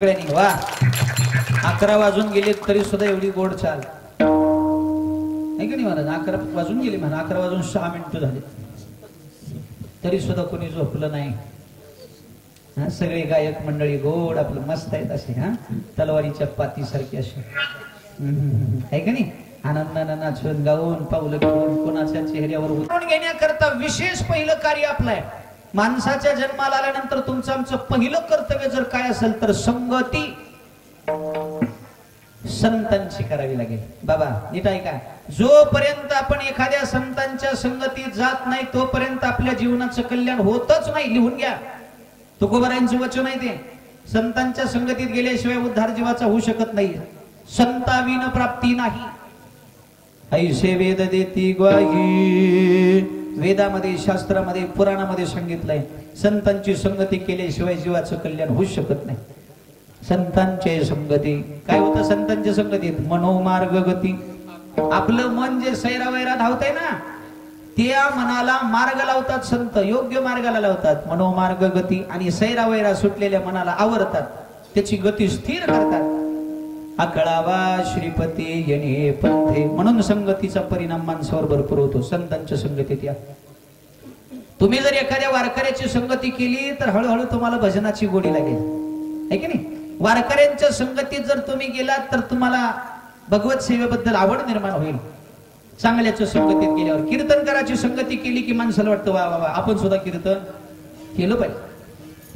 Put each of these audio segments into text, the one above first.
वा 11 वाजून गेले तरी सुद्धा एवढी गोड चाल आहे की नाही महाराज. 11 वाजून गेले म्हणा, 11 वाजून 6 मिनिटं झाले तरी सुद्धा कोणी झोपलं नाही. सगळे गायक मंडळी गोड आपलं मस्त आहेत असे, तलवारीच्या पाती सारखे असे आहे की नाही. आनंदानं नाचून गाऊन पावलं घेऊन कोणाच्या चेहऱ्यावर उतरून घेण्याकरता विशेष पहिलं कार्य आपलं आहे. माणसाच्या जन्माला आल्यानंतर तुमचं आमचं पहिलं कर्तव्य जर काय असेल तर संगती संतांची करावी लागेल. बाबा नीट ऐका, जोपर्यंत आपण एखाद्या संतांच्या संगतीत जात नाही तोपर्यंत आपल्या जीवनाचं कल्याण होतच नाही. लिहून घ्या, तुकोबारायांचं वचन आहे ते. संतांच्या संगतीत गेल्याशिवाय उद्धार जीवाचा होऊ शकत नाही. संताविन प्राप्ती नाही. ऐसे वेद देती ग्वाही. वेदामध्ये, शास्त्रामध्ये, पुराणामध्ये सांगितलंय संतांची संगती केल्याशिवाय जीवाचं कल्याण होऊ शकत नाही. संतांची संगती काय होतं? संतांच्या संगतीत मनोमार्ग गती. आपलं मन जे सैरावैरा धावतंय ना, त्या मनाला मार्ग लावतात संत, योग्य मार्गाला लावतात. मनोमार्ग गती. आणि सैरावैरा सुटलेल्या मनाला आवरतात, त्याची गती स्थिर करतात. अकळावा श्रीपती येणे पंथे. म्हणून संगतीचा परिणाम माणसावर भरपूर होतो. संतांच्या संगतीत या. तुम्ही जर एखाद्या वारकऱ्याची संगती केली तर हळूहळू तुम्हाला भजनाची गोडी लागेल, आहे की नाही. वारकऱ्यांच्या संगतीत जर तुम्ही गेलात तर तुम्हाला भगवत सेवेबद्दल आवड निर्माण होईल. चांगल्याच्या संगतीत गेल्यावर कीर्तनकाराची संगती केली की माणसाला वाटतं वा वा वा आपण सुद्धा कीर्तन केलं पाहिजे.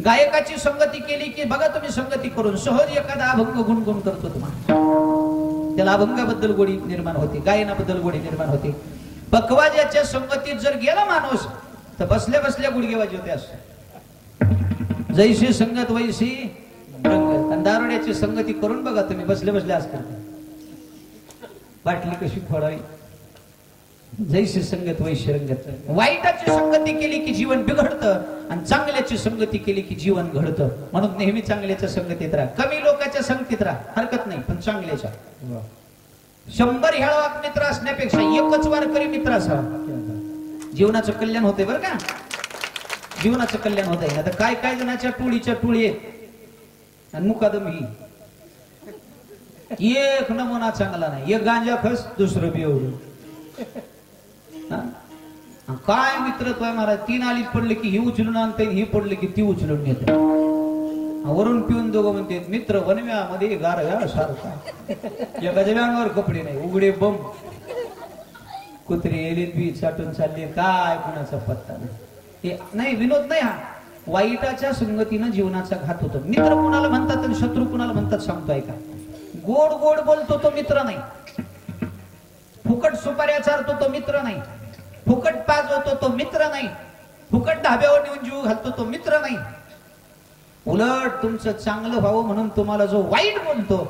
गायकाची संगती केली की बघा तुम्ही संगती करून सहज एखादा अभंग गुणगुण करतो तुम्हाला, त्याला अभंगाबद्दल गोडी निर्माण होते, गायनाबद्दल गोडी निर्माण होते. पकवाजाच्या संगतीत जर गेला माणूस तर बसल्या बसल्या गुडघे वाजवते असं. जैशी संगत वैशी रंग. आणि दारुड्याची संगती करून बघा तुम्ही, बसल्या बसल्या आज करते. बाटली कशी फोडावी. जैशी संगत वैशी रंगत. वाईटाची संगती केली की जीवन बिघडतं आणि चांगल्याची संगती केली की जीवन घडतं. म्हणून नेहमी चांगल्याच्या संगतीत राहा. कमी लोकांच्या संगतीत राहा, हरकत नाही, पण चांगल्याच्या. 100 हेळवाक मित्र असण्यापेक्षा एकच वारकरी मित्र असावा. जीवनाचं कल्याण होते बरं का, जीवनाचं कल्याण होत आहे. आता काय काय जणाच्या टोळीच्या टोळी आहेत आणि मुकादम ही. एक नमुना चांगला नाही. एक गांजा खस, दुसरं बिवडून. काय मित्रत्व आहे महाराज. 3 आलीत पडले की ही उचलून आणते, ही पडले की ती उचलून नेते. वरून पिऊन दोघं म्हणते मित्र वनव्यामध्ये गारव्या सारखा. एका जव्यांवर कपडे नाही, उघडे बम. कुत्रे एलीत बी चाटून चालले, काय कुणाचा पत्ता नाही. नाही विनोद नाही हा. वाईटाच्या संगतीनं जीवनाचा घात होतो. मित्र कुणाला म्हणतात आणि शत्रू कुणाला म्हणतात सांगतोय का. गोड गोड बोलतो तो मित्र नाही. फुकट सुपाऱ्या चारतो तो मित्र नाही. फुकट पाजवतो तो मित्र नाही. फुकट ढाब्यावर नेऊन जीव घालतो तो मित्र नाही. उलट तुमचं चांगलं व्हावं म्हणून तुम्हाला जो वाईट बोलतो,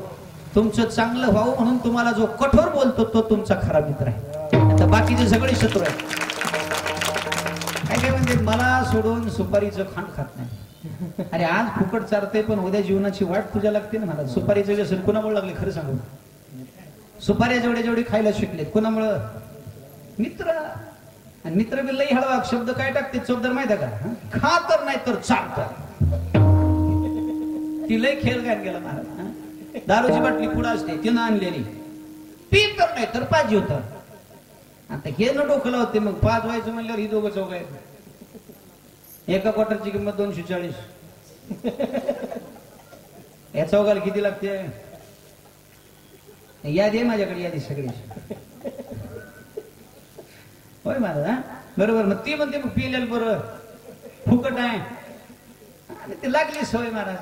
तुमचं चांगलं व्हावं म्हणून तुम्हाला जो कठोर बोलतो तो तुमचा खरा मित्र आहे. आता बाकीचे सगळे शत्रू आहेत. काय काय म्हणजे मला सोडून सुपारीचं खांड खात नाही. अरे आज फुकट चारते पण उद्या जीवनाची वाट तुझ्या लागते ना. मला सुपारीचं व्यसन कुणामुळे लागले खरं सांगू. सुपाऱ्या जेवढे जेवढे खायला शिकलेत कुणामुळं? मित्र. आणि मित्र बी लई हळवा शब्द काय टाकते चोपदार माहिती का. खा तर नाही तर चालत. ती लई खेळ घाल गेला महाराज. दारूची बाटली पुढे असते तिनं आणलेली, पी तर नाही तर पाहिजे होतं. आता हे न डोकं लावते मग 5 व्हायचं म्हणल्यावर ही दोघं चौघ आहेत. एका क्वार्टरची किंमत 240. या चौघाला किती लागते? यादी आहे माझ्याकडे, यादी सगळी. होय महाराज. बरोबर. मग ती म्हणते मग पिलेलं बरं फुकट आहे. आणि ते लागली सवय महाराज.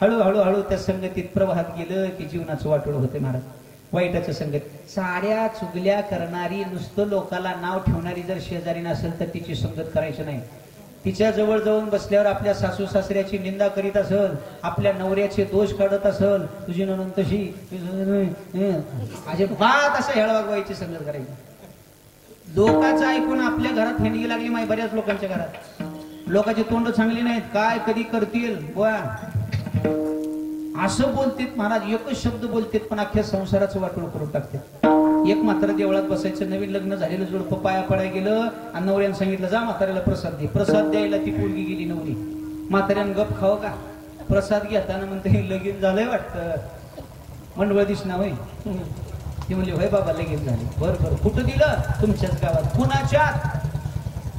हळूहळू हळू त्या संगतीत प्रवाहात गेलं की जीवनाचं वाटोळ होते महाराज. वाईटाच्या संगत साड्या चुगल्या करणारी, नुसतं लोकाला नाव ठेवणारी जर शेजारी नसेल तर तिची संगत करायची नाही. तिच्या जवळ जाऊन बसल्यावर आपल्या सासू सासऱ्याची निंदा करीत असेल, आपल्या नवऱ्याचे दोष काढत असेल, तुझी नणंद तशी अजिबात असं हेळवागवायची संगत करायची. लोकांचं ऐकून आपल्या घरात फेंडगी लागली माहिती. बऱ्याच लोकांच्या घरात लोकांची तोंड चांगली नाहीत. काय कधी करतील बुवा असं बोलतेत महाराज. एकच शब्द बोलतेत पण अख्ख्या संसाराचं वाटोळ करून टाकतात. एक मात्र देवळात बसायचं, नवीन लग्न झालेलं जोडपं पाया पडाय गेलं आणि नवऱ्यानं सांगितलं जा म्हाताऱ्याला प्रसाद दे. प्रसाद द्यायला ती पोरगी गेली नवरी. म्हाताऱ्यानं गप खावं का. प्रसाद घेताना म्हणते लगीन झालंय वाटतं, मंडळ दिसणार होय. ती म्हणली होय बाबा लगीन झाले. बरं बरं, कुठं दिलं? तुमच्याच गावात. कुणाच्यात?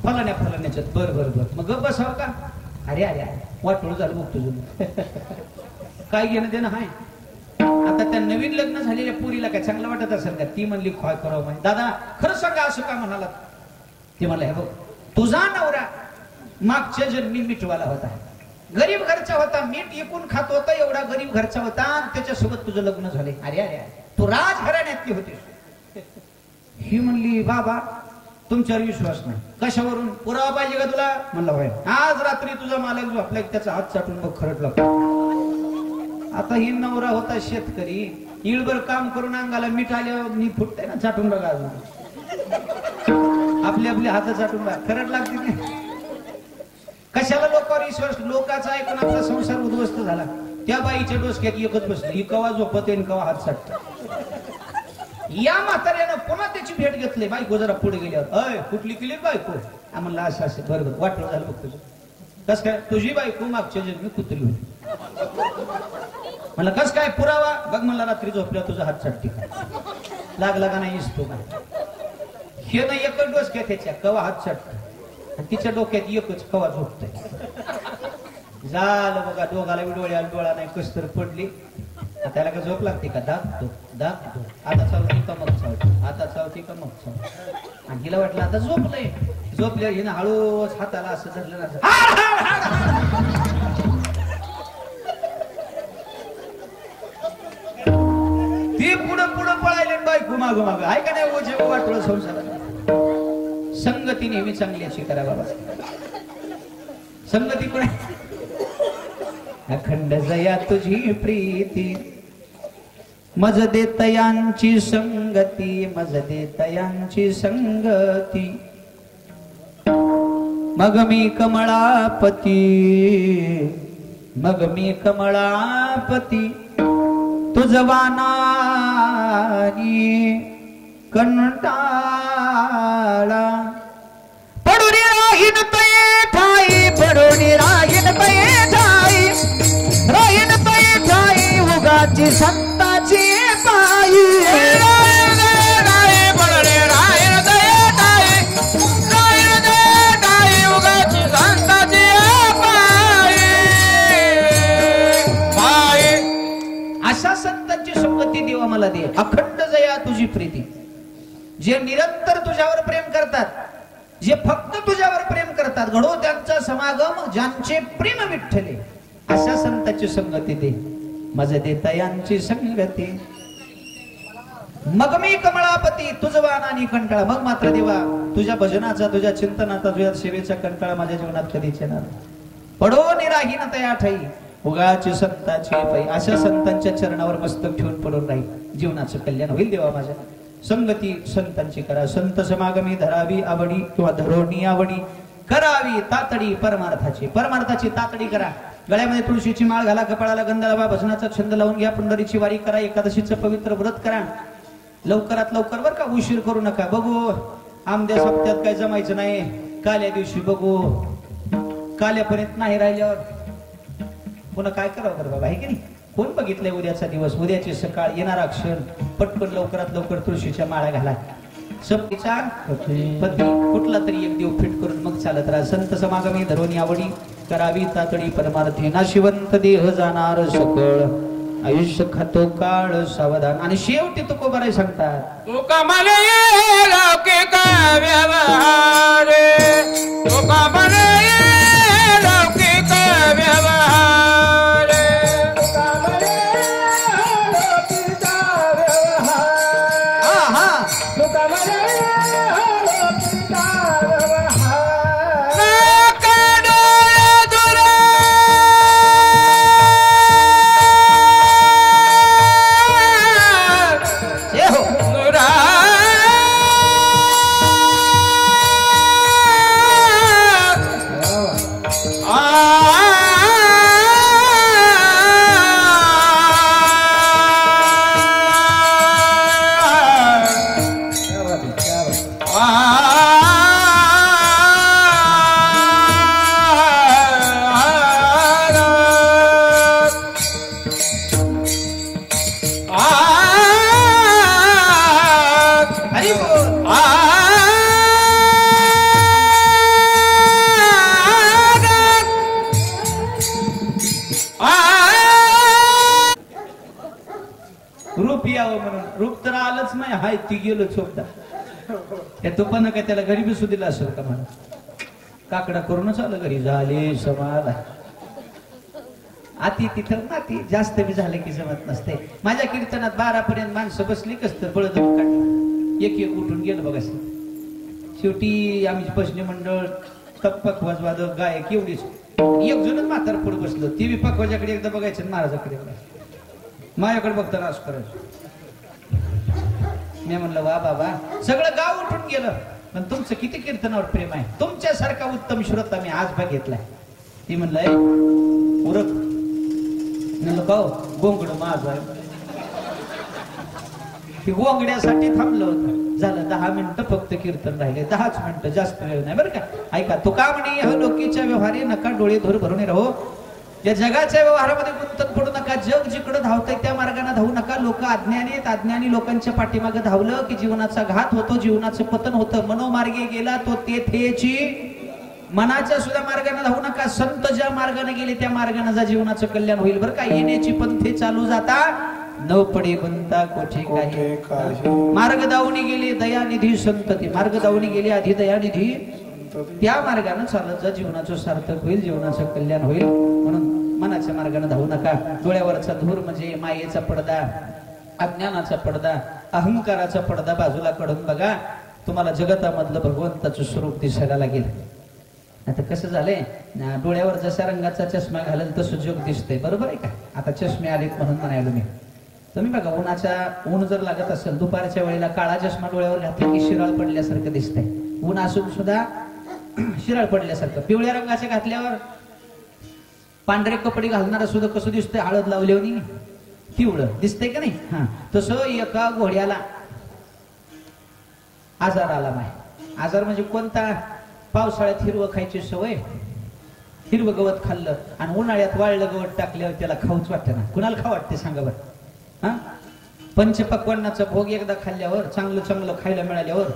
फलाण्याच्यात. बर बर बर, मग गप बसावं का? अरे अरे अरे, वाटोळ झालं बघ तुझं. काय घेणं देणं हाय? आता त्या नवीन लग्न झालेल्या पुरीला काय चांगलं वाटत असेल का? ती म्हणली काय करावं माहिती. दादा खरं सांगा, असं का म्हणालात? ते म्हणलं हे बघ, तुझा नवरा मागच्या जन्मी मिठवाला होता, गरीब घरचा होता, मीठ एकूण खात होता, एवढा गरीब घरचा होता, त्याच्यासोबत तुझं लग्न झाले. अरे अरे अरे, तू राजघराण्यातली होतीस. ही म्हणली बाबा तुमच्यावर विश्वास नाही. कशावरून? पुरावा पाहिजे का तुला? म्हणलं होय. आज रात्री तुझा मालक झोपला की त्याचा हात चाटून बघ, खरंच लागतो. आता ही नवरा होता शेतकरी, इळभर काम करून अंगाला मीठ आल्यावर मी फुटते ना, चाटून बघा. अजून आपले आपले हात चाटून बघा, खरंच लागते नाही. कशाला लोकांवर विश्वास? लोकांचा ऐकून आपला संसार उद्ध्वस्त झाला. त्या बाईच्या डोसक्यात एकच बसली, ही कवा झोपते आणि कवा हात चाटत. या म्हाताऱ्यानं पुन्हा त्याची भेट घेतली. बायको जरा पुढे गेल्यावर, अय कुठली केली बायको? म्हणलं असं असं. बरोबर, वाटलं झालं बघ तुझं. कस काय? तुझी बायको मागच्या जन्मी कुत्री होती. म्हणलं कस काय? पुरावा बघ. म्हणला रात्री झोपल्या तुझा हात चाटते का? लागला का नाही इसतो का? हे ना एकच डोसक्यात त्याच्या कवा हात चाटत, तिच्या डोक्यात एकच कवा झोपतय. झालं बघा, दोघाला डोळ्या डोळा नाही, कस तर पडली. त्याला का झोप लागते का? दाखतो दाखतो, आता चावती का मग चावतो, आता चावती का मग चावतो. आणि हिला वाटलं आता झोपलंय. झोपल्या हिनं हळूच हाताला असं धरलं ना, ती पुढं पुढं पळायले, बायको मागो माग. आहे का नाही ओझे वाटलं संसाराला? संगती नेहमी चांगली अशी करा बाबा. संगती कोण? अखंड जया तुझी प्रीती, मज देतयांची संगती, मज देतयांची संगती. मग मी कमळापती, मग मी कमळापती, तुझवानानी कंटाळा. पडून राहीन तये ठाई, पडून राहीन तये ठाई, राहीन तये ठाई, उगाची संताची पायी. अशा संतांची संगती देवा मला दे. अखंड जया तुझी प्रीती, जे निरंतर तुझ्यावर प्रेम करतात, जे फक्त तुझ्यावर प्रेम करतात, घडो त्यांचा समागम, ज्यांचे प्रेम विठ्ठले, अशा संतांची संगती दे. मज देतयांची संगती, मग मी कमळापती, तुझवानानी कंटाळा. मग मात्र देवा तुझ्या भजनाचा, तुझ्या चिंतनाचा, तुझ्या सेवेचा कंटाळा माझ्या जीवनात कधीच येणार. पडो निराहीन तया ठाई, उगाची संताची पायी. अशा संतांच्या चरणावर मस्तक ठेवून पडून राहील, जीवनाचं कल्याण होईल देवा माझ्या. संगती संतांची करा, संत समागमी धरावी आवडी, किंवा धरोणी आवडी करावी तातडी परमार्थाची. परमार्थाची तातडी करा. गळ्यामध्ये तुळशीची माळ घाला, कपाळाला गंध लावा, भजनाचा छंद लावून घ्या, पंढरीची वारी करा, एकादशीचं पवित्र व्रत करा. लवकरात लवकर बर का, उशीर करू नका. बघू आमद्या सप्त्यात काय जमायचं नाही, काल्या दिवशी बघू, काल्यापर्यंत नाही राहिल्यावर पुन्हा काय करावं बरं बाबा, आहे की नाही? कोण बघितलंय उद्याचा दिवस, उद्याची सकाळ, येणारा क्षण, पटपट लवकरात लवकर तुळशीच्या माळा घाला. सप्तीचा पती कुठला तरी एक देव फिट करून मग चालत राहा. संत समागमी धरोणी आवडी करावी तातडी परमार्थी. नाशिवंत देह जाणार सकळ, आयुष्य खातो काळ सावधान. आणि शेवटी तुकोबाराय सांगतात, तुका मला लौकिक व्यवहार, तुका मला लौकिक व्यवहार, तुका मला लौकिक व्यवहार, तुका मला लौकिक व्यवहार. रूप यावं म्हणून. रूप तर आलंच नाही, हाय ती गेलो चोपदा. त्या तुपानं काय त्याला घरी बसू दिला असेल का मला? काकडा करूनच आलं घरी, झाले समाला. आती तिथं नाती जास्त बी झालं की जमत नसते. माझ्या कीर्तनात 12 पर्यंत माणसं बसली कसं बळजबरी काढलं, एक एक उठून गेलं बघा. शेवटी आम्ही भजनी मंडळ, तकपक वाजवादक, गायक एवढीच. एक जणच म्हातार पुढे बसलो, ती बी पकवाजाकडे एकदा बघायचं, महाराजाकडे बघायचं, माझ्याकडे बघताना असं करायचं. मी म्हणलं वा बाबा, सगळं गाव उठून गेलं, पण तुमचं किती कीर्तनावर प्रेम आहे, तुमच्यासारखा उत्तम श्रोता मी आज बघितलाय. ती म्हणलंय उरक. म्हणलं का गोंगड माझं आहे. ती गोंगड्यासाठी थांबलं होतं. झालं 10 मिनिटं फक्त कीर्तन राहिले, 10च मिनिटं, जास्त वेळ नाही बरं का. ऐका, तुका म्हणे हो लोकीच्या व्यवहारी नका डोळे धूर भरून राहो. या जगाच्या व्यवहारामध्ये गुंतत पडू नका. जग जिकडे धावतंय त्या मार्गाने धावू नका. लोक अज्ञानी आहेत, अज्ञानी लोकांच्या पाठीमागे धावलं की जीवनाचा घात होतो, जीवनाचं पतन होतं. मनोमार्गे गेला तो तेथेची, मनाच्या सुद्धा मार्गाने धावू नका. संत ज्या मार्गाने गेले त्या मार्गाने जा, जीवनाचं कल्याण होईल बरं का. येण्याची पंथे चालू जाता न पडे बनता कोठे काही. मार्ग दावणी गेले दयानिधी संतती, मार्ग दावणी गेले आधी दयानिधी, त्या मार्गाने चालत जा, जीवनाचं सार्थक होईल, जीवनाचं कल्याण होईल. म्हणून मनाच्या मार्गाने धावू नका. डोळ्यावरचा धूर म्हणजे मायेचा पडदा, अज्ञानाचा पडदा, अहंकाराचा पडदा बाजूला काढून बघा, तुम्हाला जगतामधलं भगवंताचं स्वरूप दिसायला लागेल. आता कसं झालंय, डोळ्यावर जशा रंगाचा चष्मा घालेल तसं जग दिसतंय, बरोबर आहे का. आता चष्मे आलेत म्हणून म्हणायलो मी. तुम्ही बघा, ऊन जर लागत असेल दुपारच्या वेळेला काळा चष्मा डोळ्यावर घातला की शिराळ पडल्यासारखं दिसतंय. ऊन असून सुद्धा शिराळ पडल्यासारखं. पिवळ्या रंगाचे घातल्यावर, पांढरे कपडे घालणारा सुद्धा कसं दिसतंय, हळद लावल्यावर पिवळं दिसतंय का नाही. हा, तसं एका घोड्याला आजार आला नाही. आजार म्हणजे कोणता? पावसाळ्यात हिरवं खायची सवय, हिरवं गवत खाल्लं आणि उन्हाळ्यात वाळलं गवत टाकल्यावर त्याला खाऊच वाटतं ना. कुणाला खाऊ वाटते सांगा बरं. हा, पंचपक्वान्नाचा भोग एकदा खाल्ल्यावर, चांगलं चांगलं खायला मिळाल्यावर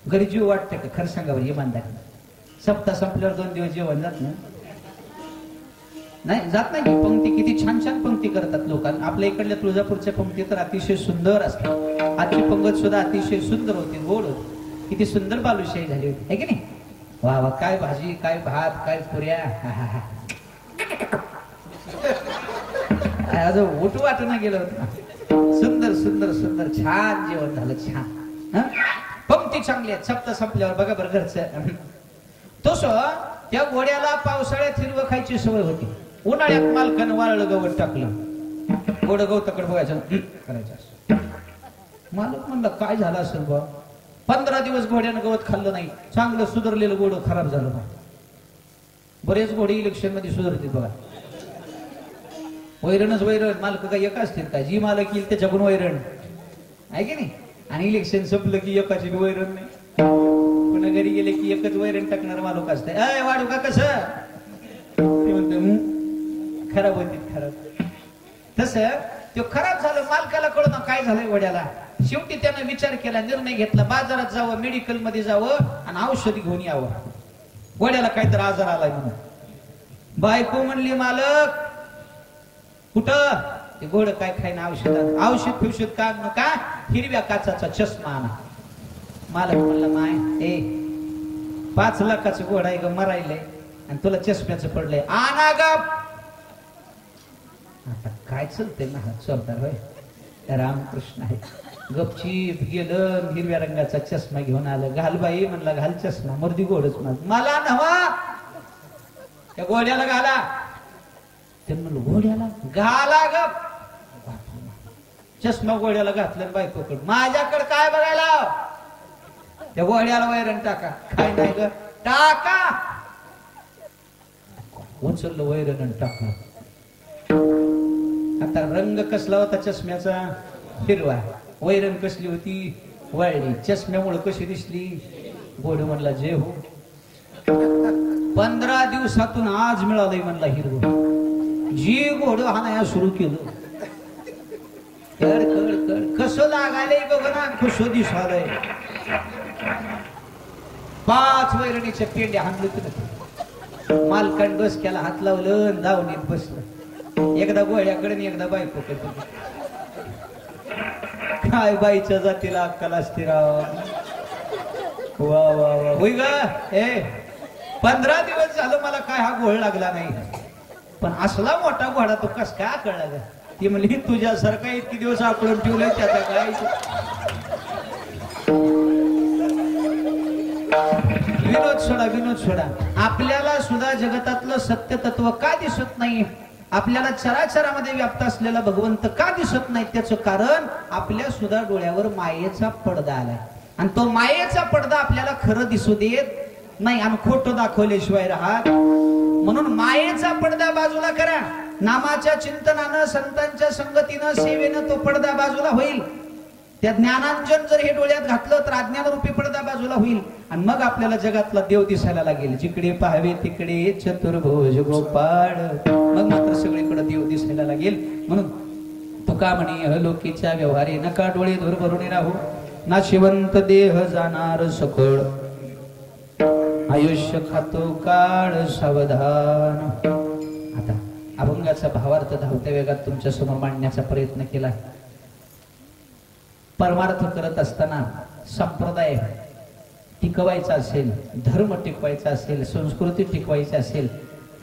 घरी जीव वाटतं का? खरं सांगा बरं इमानदार. सप्ताह संपल्यावर 2 दिवस जेवण जात नाही, जात नाही. पंक्ती किती छान छान पंक्ती करतात लोकांना. आपल्या इकडल्या तुळजापूरच्या पंक्ती तर अतिशय सुंदर असतात. आजची पंगत सुद्धा अतिशय सुंदर होती, गोड होती. किती सुंदर बालुशाही झाली होती, है की नाही. वा वा, काय भाजी, काय भात, काय पुऱ्या, उठू वाटणं गेलं होतं. सुंदर सुंदर सुंदर छान जेवण झालं, छान. पंक्ती चांगली आहेत. सप्ताह संपल्यावर बघा बरं घरचं. तसं त्या घोड्याला पावसाळ्यात हिरवं खायची सवय होती. उन्हाळ्यात मालकानं वाळलं गवत टाकलं, गोड गवताकडे बघायचं करायचं. मालक म्हणलं काय झालं असेल बा. 15 दिवस घोड्यानं गवत खाल्लं नाही. चांगलं सुधारलेलं घोड खराब झालं बा. बरेच घोडे इलेक्शन मध्ये सुधारतील बघा. वैरणच वैरण, मालक काय एका असतील का? जी मालक येईल त्याच्याकडून वैरण आहे की नाही. आणि इलेक्शन संपलं की एकाची वैरण नाही. पुन्हा घरी गेले की एकच वैरण टाकणार मालक असते. अय वाढू का कसं, ते म्हणते खराब होती खराब. तसं तो खराब झालं, मालकाला कळलं काय झालंय घोड्याला. शेवटी त्यानं विचार केला, निर्णय घेतला, बाजारात जावं, मेडिकल मध्ये जावं आणि औषधी घेऊन यावं. घोड्याला काहीतरी आजार आलाय म्हणून. बायको म्हणली मालक कुठं? ते घोड काय खाईना औषध, औषध का नका, हिरव्या काचाचा चष्मा आणा. मालक म्हणलं माय 5 लाखाचं घोड आहे ग, मरायलंय आणि तुला चष्म्याचं पडलंय, आणा ग. आता काय चालतंय ना, चलतात होय रामकृष्ण आहे. गपचीप गेलं, हिरव्या रंगाचा चष्मा घेऊन आलं. घाल बाई म्हणला, घाल चष्मा. मर्दी घोडच मला नव्हा, त्या घोड्याला घाला. ते म्हणलं घोड्याला घाला ग. चष्मा घोड्याला घातलं, बायकोकडे माझ्याकडे काय बघायला, त्या घोड्याला वैरण टाका. काय नाही ग, टाका. उचललं वैरण आणि टाकलं. आता रंग कसला होता चष्म्याचा? हिरवा. वैरण कसली होती? वाळली. चष्म्यामुळे कशी दिसली? घोड म्हणला जे हो. 15 दिवसातून आज मिळालंय म्हणला हिरवं. जी घोड हाणाया सुरू केलं. कड कड कड कसं लागायलंय बघ ना, कसं दिसालंय. 5 वैरणीच्या पेंड्या हाणलं. मालकान डोसक्याला हात लावलं, दावणीत बसलं. एकदा घोड्याकडे एकदा बायकोकडे. काय बाईच्या जातीला अक्कल असते राव. वा वा वा होय ग. 15 दिवस झालं मला काय हा घोळ लागला नाही, पण असला मोठा घोडा तो कस काय आकळला ग. ती म्हणली तुझ्यासारखा इतके दिवस आकळून ठेवलंय त्याचा काय. विनोद सोडा. आपल्याला सुद्धा जगतातलं सत्य तत्व का दिसत नाही, आपल्याला चराचरामध्ये व्याप्त असलेला भगवंत का दिसत नाही, त्याचं कारण आपल्या सुद्धा डोळ्यावर मायेचा पडदा आलाय. आणि तो मायेचा पडदा आपल्याला खरं दिसू देत नाही, आम्ही खोटं दाखवल्याशिवाय राहत. म्हणून मायेचा पडदा बाजूला करा. नामाच्या चिंतनानं, संतांच्या संगतीनं, सेवेनं तो पडदा बाजूला होईल. त्या ज्ञानांजन जर हे डोळ्यात घातलं तर अज्ञान रूपी पडदा बाजूला होईल. आणि मग आपल्याला जगातला देव दिसायला लागेल. जिकडे पाहावे तिकडे चतुर्भुज गोपाळ, मग मात्र सगळीकडे देव दिसायला लागेल. म्हणून तुका म्हणे लोकीच्या व्यवहारे नका डोळे दूर भरून राहू. नाशिवंत देह जाणार सखोड, आयुष्य खातो काळ सावधान. आता अभंगाचा भावार्थ धावत्या वेगात तुमच्या समोर मांडण्याचा प्रयत्न केला. परमार्थ करत असताना संप्रदाय टिकवायचा असेल, धर्म टिकवायचा असेल, संस्कृती टिकवायची असेल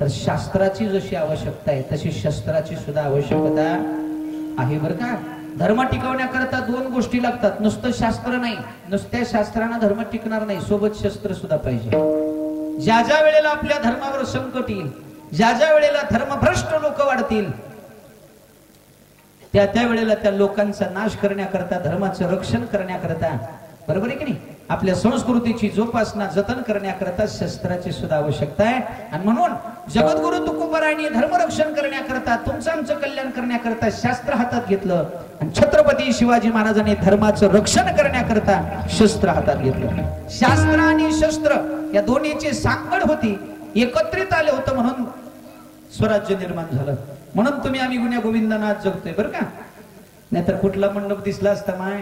तर शास्त्राची जशी आवश्यकता आहे तशी शस्त्राची सुद्धा आवश्यकता आहे बरं का. धर्म टिकवण्याकरता 2 गोष्टी लागतात. नुसतं शास्त्र नाही, नुसत्या शास्त्रानं धर्म टिकणार नाही, सोबत शस्त्र सुद्धा पाहिजे. ज्या ज्या वेळेला आपल्या धर्मावर संकट येईल, ज्या ज्या वेळेला धर्मभ्रष्ट लोक वाढतील, त्या त्या वेळेला त्या लोकांचा नाश करण्याकरता, धर्माचं रक्षण करण्याकरता, बरोबर आहे की नाही, आपल्या संस्कृतीची जोपासना जतन करण्याकरता शस्त्राची सुद्धा आवश्यकता आहे. आणि म्हणून जगद्गुरु तुकोबारायांनी धर्मरक्षण करण्याकरता, तुमचं आमचं कल्याण करण्याकरता शास्त्र हातात घेतलं. आणि छत्रपती शिवाजी महाराजांनी धर्माचं रक्षण करण्याकरता शस्त्र हातात घेतलं. शास्त्र आणि शस्त्र या दोन्हीची सांगड होती, एकत्रित आले होतं म्हणून स्वराज्य निर्माण झालं. म्हणून तुम्ही आम्ही गुन्ह्या गोविंदांना आज जगतोय बरं का. नाहीतर कुठला मंडप दिसला असता माय,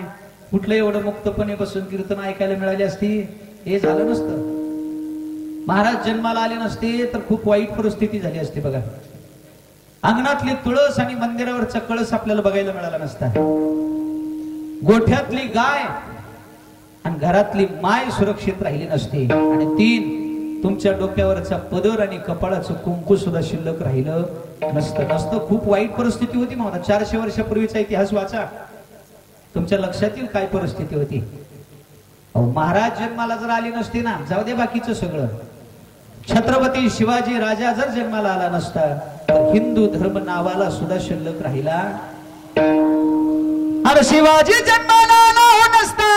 कुठलं एवढं मुक्तपणे बसून कीर्तन ऐकायला मिळाली असती, हे झालं नसतं. महाराज जन्माला आले नसते तर खूप वाईट परिस्थिती झाली असती बघा. अंगणातली तुळस आणि मंदिरावरचा कळस आपल्याला बघायला मिळाला नसता. गोठ्यातली गाय आणि घरातली माय सुरक्षित राहिली नसती. आणि 3 तुमच्या डोक्यावरचा पदर आणि कपाळाचं कुंकू सुद्धा शिल्लक राहिलं नसतं. खूप वाईट परिस्थिती होती महाराज. 400 वर्षापूर्वीचा इतिहास वाचा, तुमच्या लक्षात येईल काय परिस्थिती होती. महाराज जन्माला जर आले नसते ना, जाऊ दे बाकीचं सगळं, छत्रपती शिवाजी राजा जर जन्माला आला नसता तर हिंदू धर्म नावाला सुद्धा शिल्लक राहिला. अरे शिवाजी जन्माला आला नसता,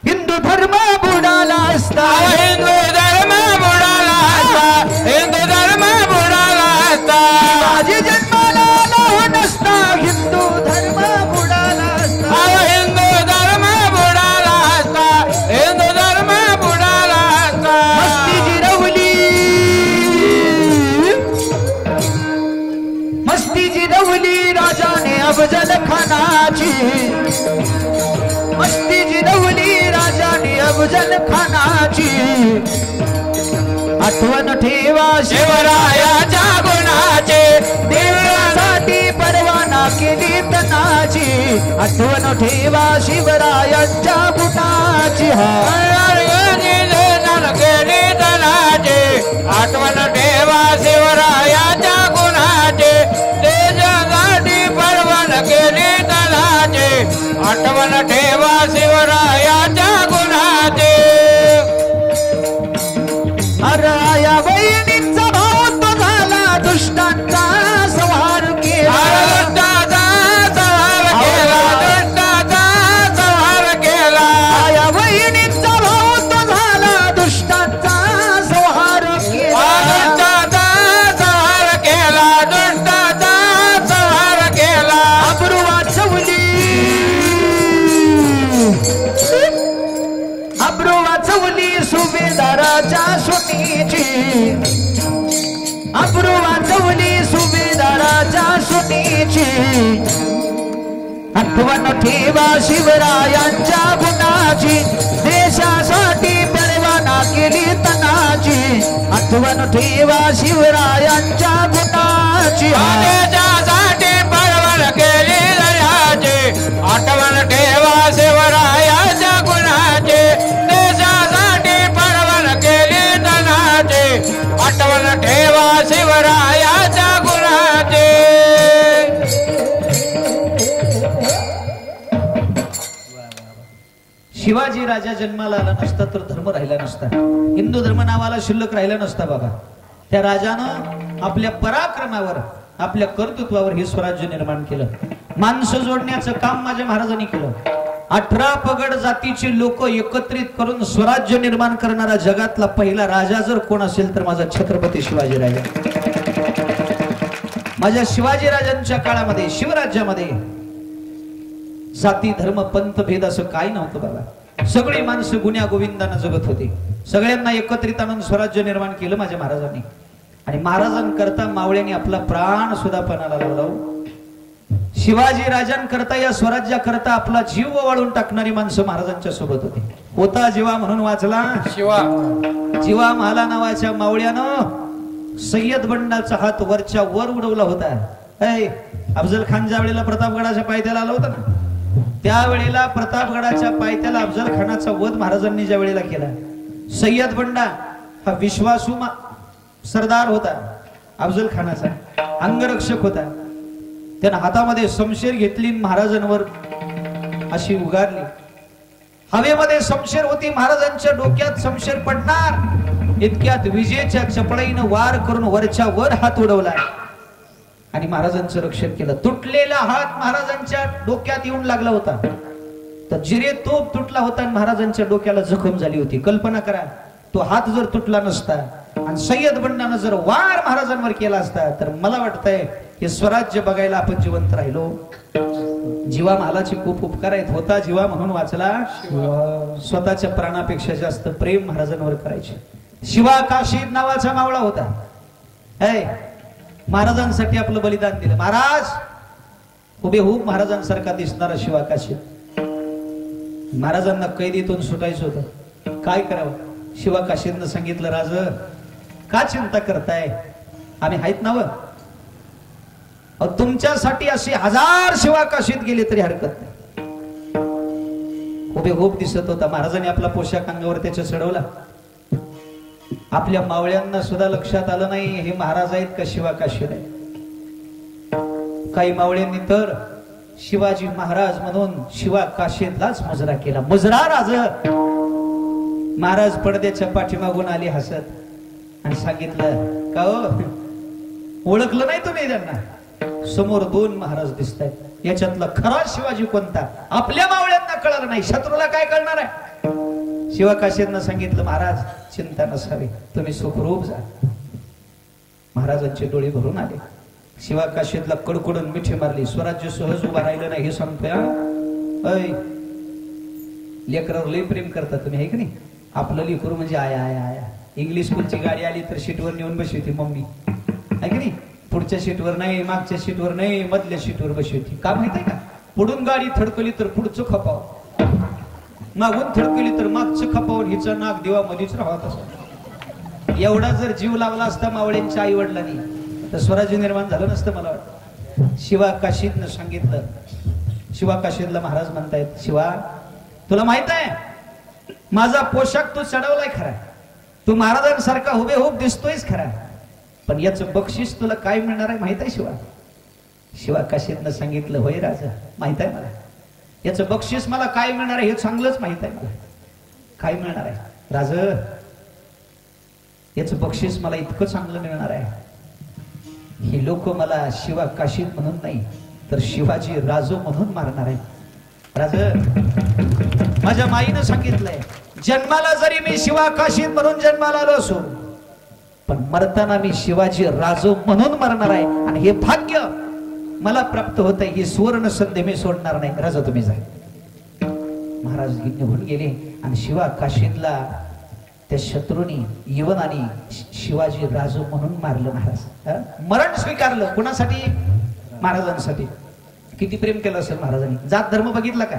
हिंदू धर्म बुडाला असता. हिंदू धर्म बुडाला असता, हिंदू धर्म बुडाला असता. शिवाजी जन्माला आला नसता, हिंदू धर्म बुडाला असता. हिंदू धर्म बुडाला असता, हिंदू धर्म बुडाला असता. मस्ती जिरवली राजाने अफजल खानाची. मस्ती जिरवली राजाने अफजल खानाची. आठवण ठेवा शिवरायाच्या गुणाचे, देवासाठी परवाना केली तनाची. आठवण ठेवा शिवरायांच्या गुणाची. केली तनाचे. आठवण ठेवा शिवरायाच्या गुणाचे, देशासाठी परवान केली तनाचे. आठवण ठेवा शिवरायाच्या गुणाचे. अराया बहिणींचा भाव तो झाला, दुष्टांचा संहार केला. दुष्टाचा संहार केला, दुष्टाचा संहार केला. आया बहिणींचा भाव तो झाला, दुष्टांचा संहार केला. दुष्टाचा संहार केला, दुष्टाचा संहार केला. अब्रू वाचवली, अब्रू वाचवली सुभेदाराच्या सुनीची. अब्रू वाचवली सुभेदाराच्या सुनीची. आठवण ठेवा शिवरायांच्या गुणाची, देशासाठी परवाना केली तनाची. आठवण ठेवा शिवरायांच्या गुणाची. देशासाठी परवान केली तनाची. राजा जन्माला आला नसता तर धर्म राहिला नसता, हिंदू धर्म नावाला शिल्लक राहिला नसता बाबा. त्या राजानं आपल्या पराक्रमावर, आपल्या कर्तृत्वावर हे स्वराज्य निर्माण केलं. माणसं जोडण्याचं काम माझ्या महाराजांनी केलं. 18 पगड जातीचे लोक एकत्रित करून स्वराज्य निर्माण करणारा जगातला पहिला राजा जर कोण असेल तर माझा छत्रपती शिवाजी राजा. माझ्या शिवाजी राजांच्या काळामध्ये, शिवराज्यामध्ये जाती धर्म पंथ भेद असं काय नव्हतं बाबा. सगळी माणसं गुण्या गोविंदानं जगत होती. सगळ्यांना एकत्रित आणून स्वराज्य निर्माण केलं माझ्या महाराजांनी. आणि महाराजांकरता मावळ्यांनी आपला प्राण सुद्धा पणाला लावला. शिवाजी राजांकरता, या स्वराज्याकरता आपला जीव वाळून टाकणारी माणसं महाराजांच्या सोबत होती. होता जीवा म्हणून वाचला शिवा. जीवा महाला नावाच्या मावळ्यानं सय्यद बंडाचा हात वरच्या वर उडवला होता. अफजल खान ज्या वेळेला प्रतापगडाच्या पायथ्याला आला होता ना, त्यावेळेला प्रतापगडाच्या पायथ्याला अफजल खानाचा वध महाराजांनी ज्या वेळेला केला, सय्यद बंडा हा विश्वासू सरदार होता, अफजल खानाचा अंगरक्षक होता. त्यानं हातामध्ये शमशेर घेतली, महाराजांवर अशी उगारली. हवेमध्ये शमशेर होती, महाराजांच्या डोक्यात शमशेर पडणार इतक्यात विजेच्या चपळाईनं वार करून वरच्या वर हात उडवला आणि महाराजांचं रक्षण केलं. तुटलेला हात महाराजांच्या डोक्यात येऊन लागला होता, तर जिरे तोप तुटला होता आणि महाराजांच्या डोक्याला जखम झाली होती. कल्पना करा, तो हात जर तुटला नसता आणि सय्यद बंडानं जर वार महाराजांवर केला असता तर मला वाटतंय हे स्वराज्य बघायला आपण जिवंत राहिलो. जीवा महालाचे खूप उपकार आहेत. होता जीवा म्हणून वाचला, स्वतःच्या प्राणापेक्षा जास्त प्रेम महाराजांवर करायचे. शिवा काशीद नावाचा मावळा होता. महाराजांसाठी आपलं बलिदान दिलं. महाराज हुबेहूब महाराजांसारखा दिसणारा शिवा काशीद. महाराजांना कैदीतून सुटायचं होतं, काय करावं. शिवा काशीदनं सांगितलं, राज का चिंता करताय, आम्ही आहेत ना. तुमच्यासाठी असे 1000 शिवा काशीद गेले तरी हरकत नाही. हुबेहूब दिसत होता. महाराजांनी आपला पोशाख अंगावर त्याच्या चढवला. आपल्या मावळ्यांना सुद्धा लक्षात आलं नाही हे महाराज आहेत का शिवा काशीद आहेत. काही मावळ्यांनी तर शिवाजी महाराज म्हणून शिवा काशीदलाच मुजरा केला. मुजरा राज. महाराज पडद्याच्या पाठीमागून आली हसत आणि सांगितलं, का हो ओळखलं नाही तुम्ही त्यांना. समोर 2 महाराज दिसत आहेत, याच्यातला खरा शिवाजी कोणता आपल्या मावळ्यांना कळलं नाही, शत्रूला काय कळणार आहे. शिवा काशीदनं सांगितलं, महाराज चिंता नसावी, तुम्ही सुखरूप जा. महाराजांचे डोळे भरून आले. शिवा काशीदला कडकडून मिठी मारली. स्वराज्य सहज उभा राहिलं नाही हे सांगतोय. लेकरावर लय प्रेम करता तुम्ही, आहे की नाही. आपलं लेकरू म्हणजे आया आया आया. इंग्लिश स्कूलची गाडी आली तर सीटवर नेऊन बसली होती मम्मी, आहे की नाही. पुढच्या सीटवर नाही, मागच्या सीटवर नाही, मधल्या सीटवर बसली होती. का माहितीये का, पुढून गाडी थडकली तर पुढचं खपाव, मागून थडकली तर मागचं खपावून हिचं नाक दिवा मध्येच राहत असं. एवढा जर जीव लावला असता मावळ्यांच्या आई वडिलांनी तर स्वराज्य निर्माण झालं नसतं मला वाटतं. शिवा काशीदनं सांगितलं. शिवा काशीदला महाराज म्हणतायत, शिवा तुला माहित आहे माझा पोशाख तू चढवलाय खरा, तू महाराजांसारखा हुबेहूब दिसतोयस खरा, पण याचं बक्षीस तुला काय मिळणार आहे माहित आहे शिवा. शिवा काशीदनं सांगितलं, होय राजा माहित आहे मला, याचं बक्षीस मला काय मिळणार आहे हे चांगलंच माहित आहे मला. काय मिळणार आहे राज, याचं बक्षीस मला इतकं चांगलं मिळणार आहे, ही लोक मला शिवा काशीद म्हणून नाही तर शिवाजी राजो म्हणून मारणार आहे. राज माझ्या माईनं सांगितलंय, जन्माला जरी मी शिवा काशीद म्हणून जन्माला आलो असो पण मरताना मी शिवाजी राजो म्हणून मरणार आहे. आणि हे भाग्य मला प्राप्त होत आहे, ही सुवर्ण संधी मी सोडणार नाही. राजा तुम्ही जा. महाराज निघून गेले आणि शिवा काशीदला त्या शत्रूंनी यवनाने शिवाजी राजो म्हणून मारलं. महाराज मरण स्वीकारलं. कुणासाठी? महाराजांसाठी. किती प्रेम केलं असेल महाराजांनी. जात धर्म बघितला का,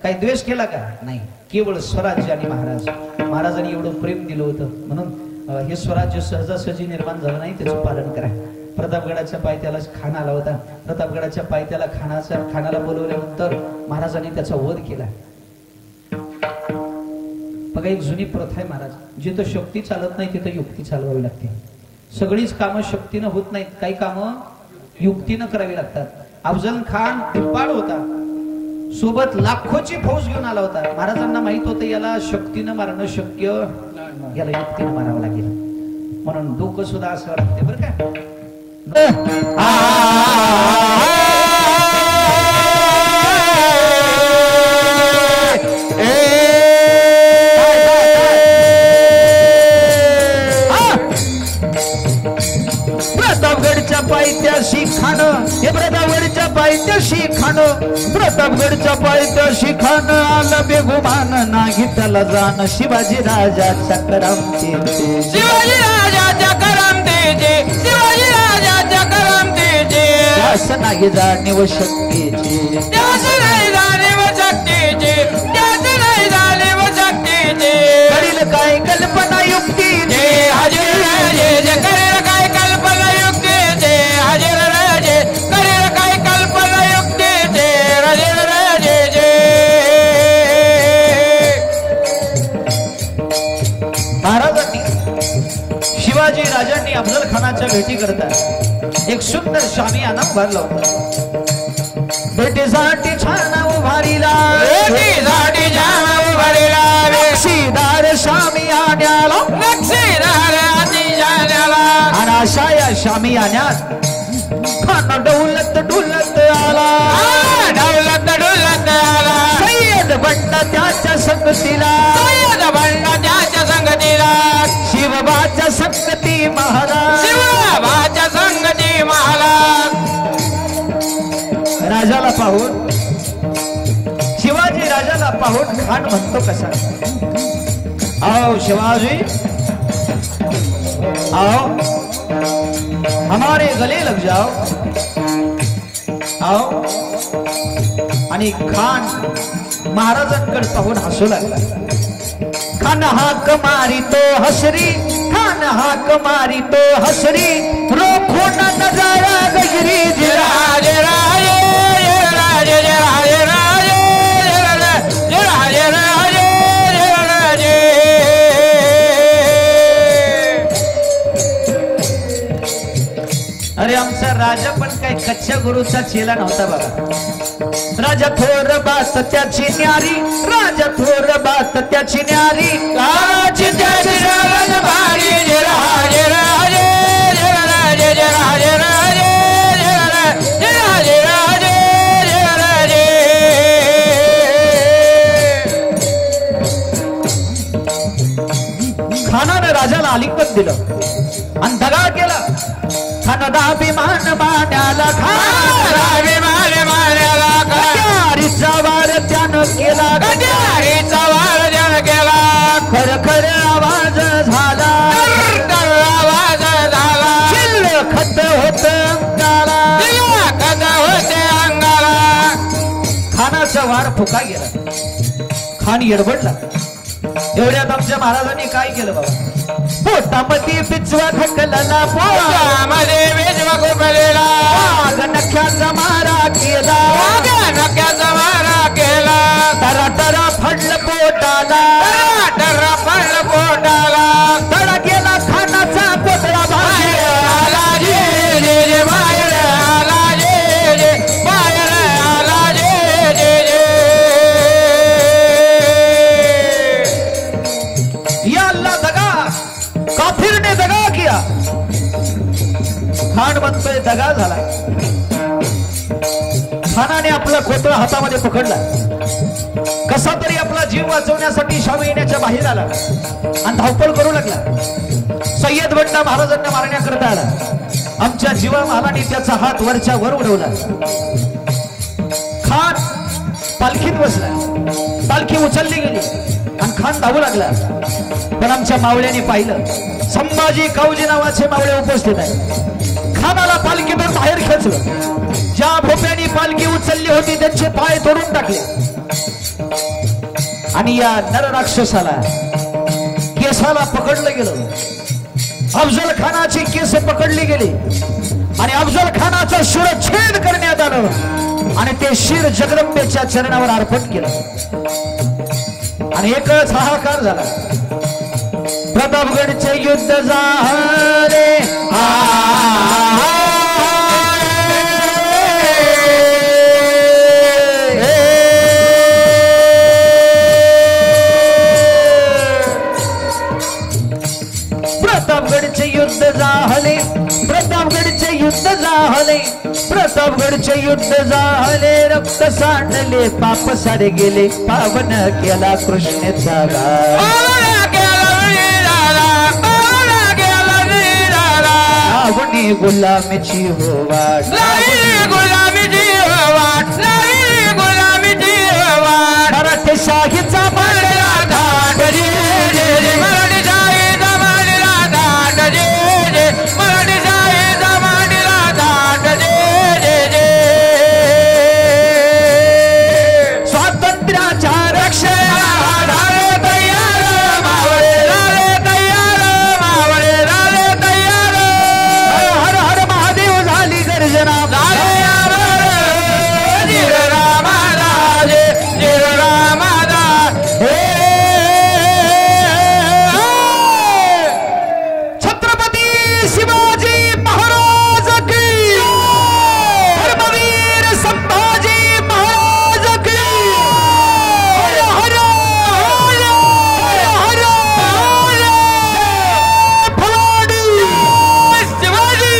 काही द्वेष केला का नाही, केवळ स्वराज्य आणि महाराज. महाराजांनी एवढं प्रेम दिलं होतं म्हणून हे स्वराज्य सहजासहजी निर्माण झालं नाही, त्याचं पालन करा. प्रतापगडाच्या पायथ्याला खान आला होता. प्रतापगडाच्या पायथ्याला खानाला बोलवल्यानंतर महाराजांनी त्याचा वध केला. बघा एक जुनी प्रथा आहे महाराज, जिथं शक्ती चालत नाही तिथं युक्ती चालवावी लागते. सगळीच कामं शक्तीनं होत नाहीत, काही कामं युक्तीनं करावी लागतात. अफजल खान दिपाड होता, सोबत लाखोची फौज घेऊन आला होता. महाराजांना माहित होतं याला शक्तीनं मारणं शक्य, याला युक्तीनं मारावं लागेल. म्हणून डोकं सुद्धा असं लागते बरं का. प्रतापगडच्या पायथ्याशी खाणं, हे प्रतापगडच्या पायथ्याशी खाणं, प्रतापगडच्या पायथ्याशी खाणं, आलं बेगुमान नाही त्याला जाण. शिवाजी राजाच्या करामतीचे, शिवाजी राजाच्या करामतीचे, शिवाजी राजाच्या करामतीचे, त्यास नाही जाणीव शक्तीची, त्यास नाही जाणीव शक्तीची, त्यास नाही जाणीव शक्तीची. करील काय कल्पना युक्तीची, हजर राजे जे करेल काय कल्पना युक्तीचे, हजर राजे करेल काय कल्पना युक्तीचे, हजर राजे जे. महाराजांनी शिवाजी राजांनी अफजल खानाच्या भेटी करता एक सुंदर शामियाना उभारला होता. भेटीसाठी छान उभारीला, भेटीसाठी छान उभारीला, नक्षीदार शामियान्याला, नक्षीदार अतिशयाला, आणि अशा या शामियान्यात खान डौलत डुलत आला. डौलत डुलत आला, सय्यद बंड त्याच्या संगतीला, सय्यद बंड त्याच्या संगतीला, शिवबाच्या संगती महाराज, शिवबाच्या संगती महाराज. राजाला पाहून, शिवाजी राजाला पाहून खान म्हणतो कसा, आओ शिवाजी आओ, हमारे गले लग जाओ, आओ. आणि खान महाराजांकडे पाहून हसू लागला. खान हाक मारी तो हसरी, खान हाक मारी तो हसरी, रोखून नजारा गजरी. जय राजे राजे, जय राजे जय राजे राजे, जय राजे राजे, जय राजे. अरे आमचा राजा पण काय कच्च्या गुरुचा चेला नव्हता बाबा. राजा थोर बात त्याची न्यारी, राजा थोर बात त्याची न्यारी, काची त्याची रावण भारी. जय राजे राजे, जय राजे जय राजे राजे, जय राजे राजे, जय राजे. खानानं राजाला आलिंगन दिलं आणि दगा केला. खान दाभिमान मान्याला, खान विमान मारला, न्यारीचा वार त्यानं केला, कट्यारीचा वार जन केला, खर खर आवाज झाला, तर आवाज झाला, चिल्ल खत होत अंगाला, कद होते अंगाला. खानाचा वार फुका गेला. खान येडबडला. एवढ्यात आमच्या महाराजांनी काय केलं बाबा, पोटामध्ये पिचवा ढकलला, पोटामध्ये विश्व गुफलेला, नख्याचा मारा केला, नक्याचा मारा केला, तरा तरा फडलं पोटाला, टर्रा पडलं पोटाला, तडा गेला खानाचा पोतळा बाहेर आला जे जे जे बाहेर आला, जे जे बाहेर आला, जे जे जे. या अल्लाह दगा, काफिरने दगा किया. खान म्हणतोय दगा झाला. खानाने आपला कोतळा हातामध्ये पकडला, कसा तरी आपला जीव वाचवण्यासाठी शाम येण्याच्या बाहेर आला आणि धावपळ करू लागला. सय्यद बंडा महाराजांना मारण्याकरता आला. आमच्या जीवा महाराणी त्याचा हात वरच्या वर उडवला. खान पालखीत बसला, पालखी उचलली गेली आणि खान धावू लागला. पण आमच्या मावळ्याने पाहिलं, संभाजी काऊजी नावाचे मावळे उपस्थित आहे. खानाला पालखीतून बाहेर खेचलं. ज्या भोप्यानी पालखी उचलली होती त्यांचे पाय तोडून टाकले आणि या नरराक्षसाला केसाला पकडलं गेलं. अफजल खानाची केस पकडली गेली आणि अफजल खानाचा शिरच्छेद करण्यात आलं आणि ते शिर जगदंबेच्या चरणावर अर्पण केलं. आणि एकच हाहाकार झाला. प्रतापगडचे युद्ध झाले, रायगडचे युद्ध झाले रक्त सांडले पाप सारे गेले पावन केला कृष्णेचा घाट रावणी गुलामीची हो वाट मराठी शाहीचा मांडला घाट मराठी शाहीचा मांडला घाट मराठी शाहीचा मांडला घाट स्वातंत्र्याच्या रक्षणाला तयार मावळे तयार मावळे तयार हर हर महादेव झाली गर्जना छत्रपती शिवाजी महाराज की धर्मवीर संभाजी महाराज की हर हर हर हर फलाडी शिवाजी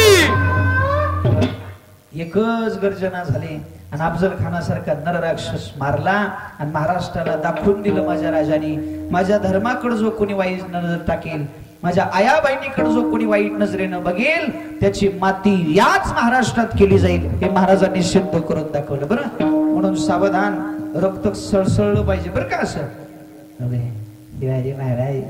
एकच गर्जना झाली आणि अफजल खानासारखा नरराक्षस मारला आणि महाराष्ट्राला दाखवून दिलं माझ्या राजानी माझ्या धर्माकडे जो कोणी वाईट नजर टाकेल माझ्या आया बहिणीकडे जो कोणी वाईट नजरेनं बघेल त्याची माती याच महाराष्ट्रात केली जाईल हे महाराजांनी सिद्ध करून दाखवलं बरं म्हणून सावधान रक्त सळसळलं पाहिजे बरं का असं शिवाजी महाराज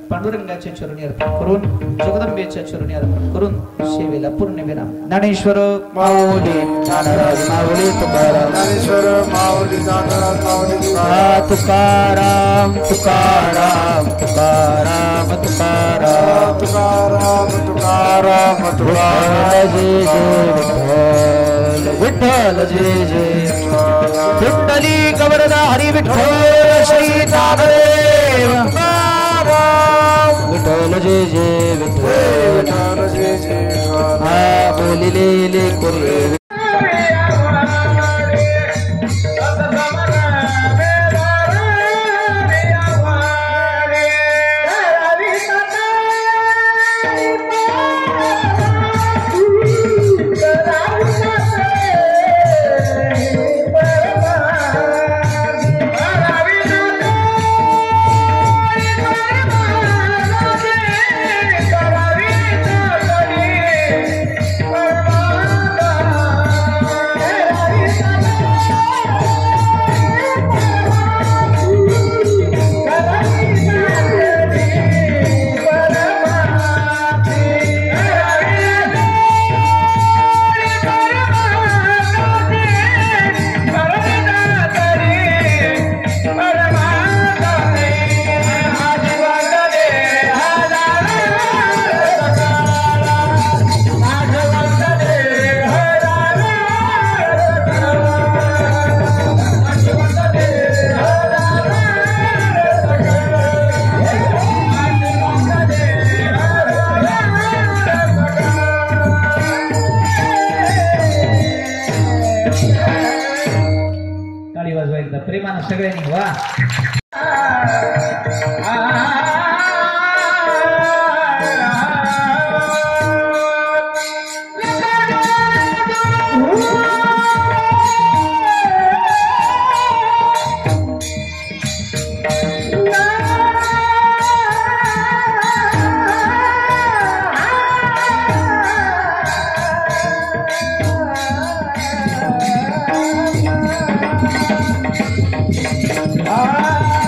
पांडुरंगाच्या चरणी अर्पण करून जगदंबेच्या चरणी अर्पण करून सेवेला पूर्ण विराम ज्ञानेश्वर माऊली ज्ञानराज माऊली तुकाराम ज्ञानेश्वर माऊली ज्ञानराज माऊली तुकाराम तुकाराम तुकाराम तुकाराम तुकाराम तुकाराम तुकाराम विठ्ठल जय जय विठ्ठली गवरदा हरी विठ्ठल श्री नामदेव विठ्ठल जय जय विठ्ठल जय जय हा बोलिले कोरे प्रेमानं सगळ्यांनी वा Ah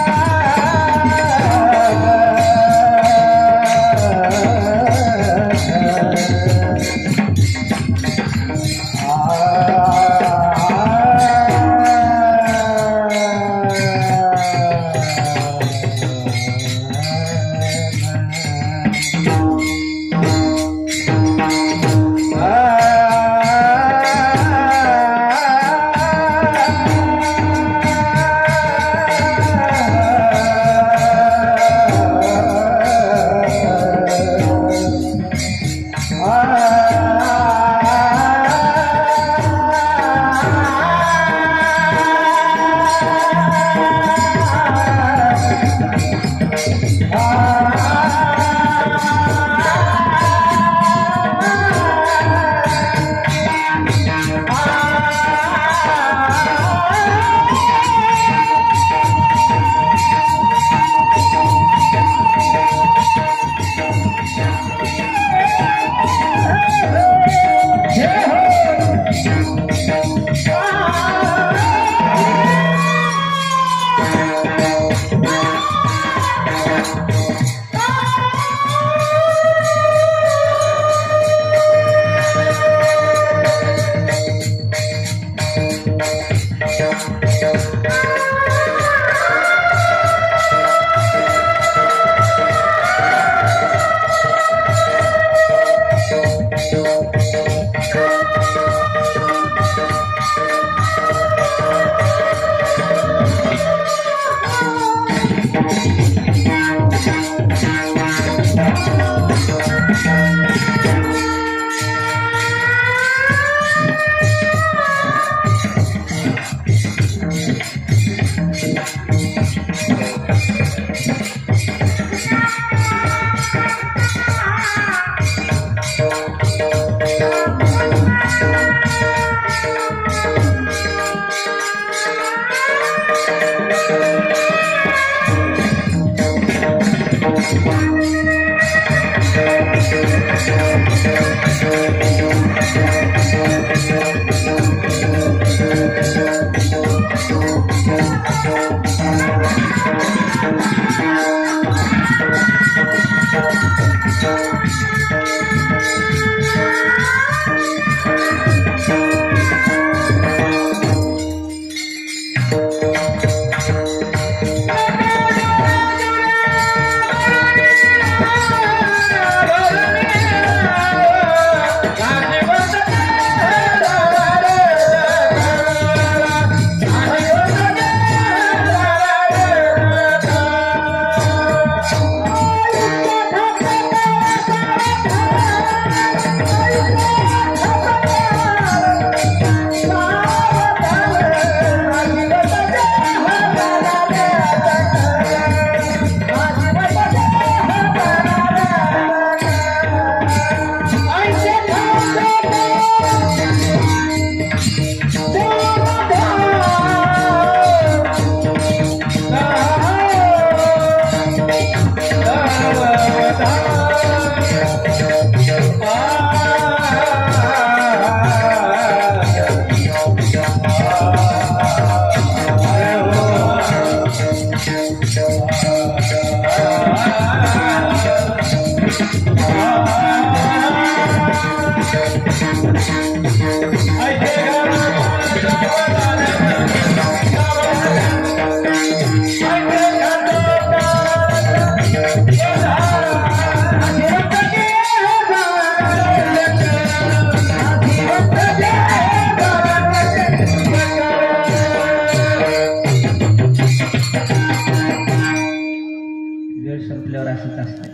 वेळ संपल्यावर असंच असतं.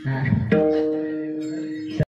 हा